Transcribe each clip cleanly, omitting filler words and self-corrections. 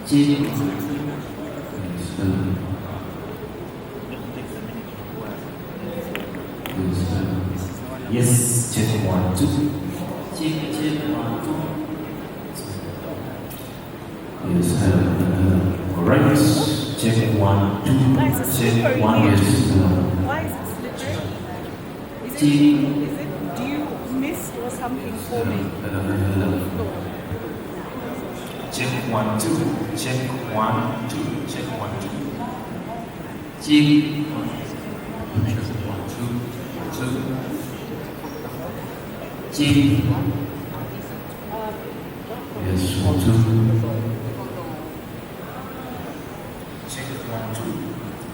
Check. Yes, check 1, 2. Check 1, 2. Yes, alright. Check 1, 2. Check 1, yes. Why is it slippery? Is it, Check. do you miss or something for me? Check 1, 2. Check 1, 2. Check 1, 2. Check 1, 2. Check. Yes, 1, 2. Check 1, 2.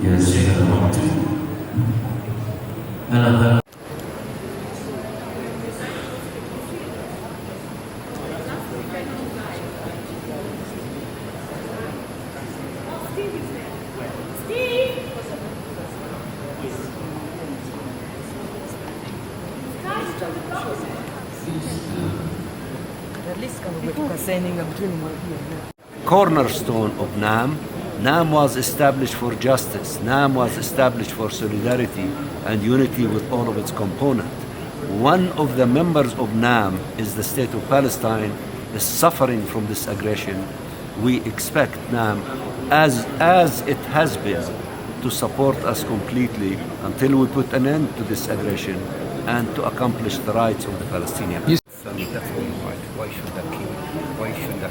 Yes, check 1, 2. Hello. Cornerstone of NAM. NAM was established for justice. NAM was established for solidarity and unity with all of its components. One of the members of NAM is the state of Palestine, is suffering from this aggression. We expect NAM, as it has been, to support us completely until we put an end to this aggression and to accomplish the rights of the Palestinian people.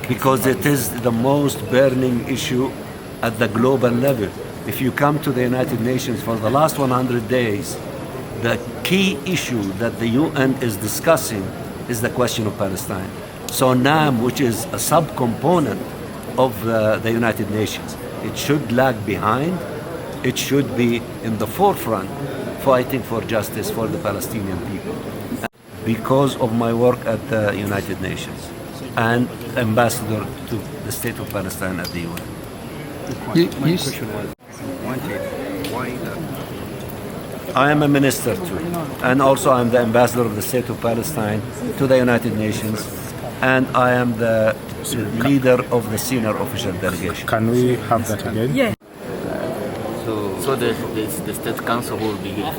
Because it is the most burning issue at the global level. If you come to the United Nations for the last 100 days, the key issue that the UN is discussing is the question of Palestine. So NAM, which is a subcomponent of the United Nations, it should lag behind. It should be in the forefront, fighting for justice for the Palestinian people. Because of my work at the United Nations and ambassador to the state of Palestine at the UN. I am a minister too, and also I'm the ambassador of the state of Palestine to the United Nations, and I am the leader of the senior official delegation. Can we have that again? Yeah. So the state council will be here.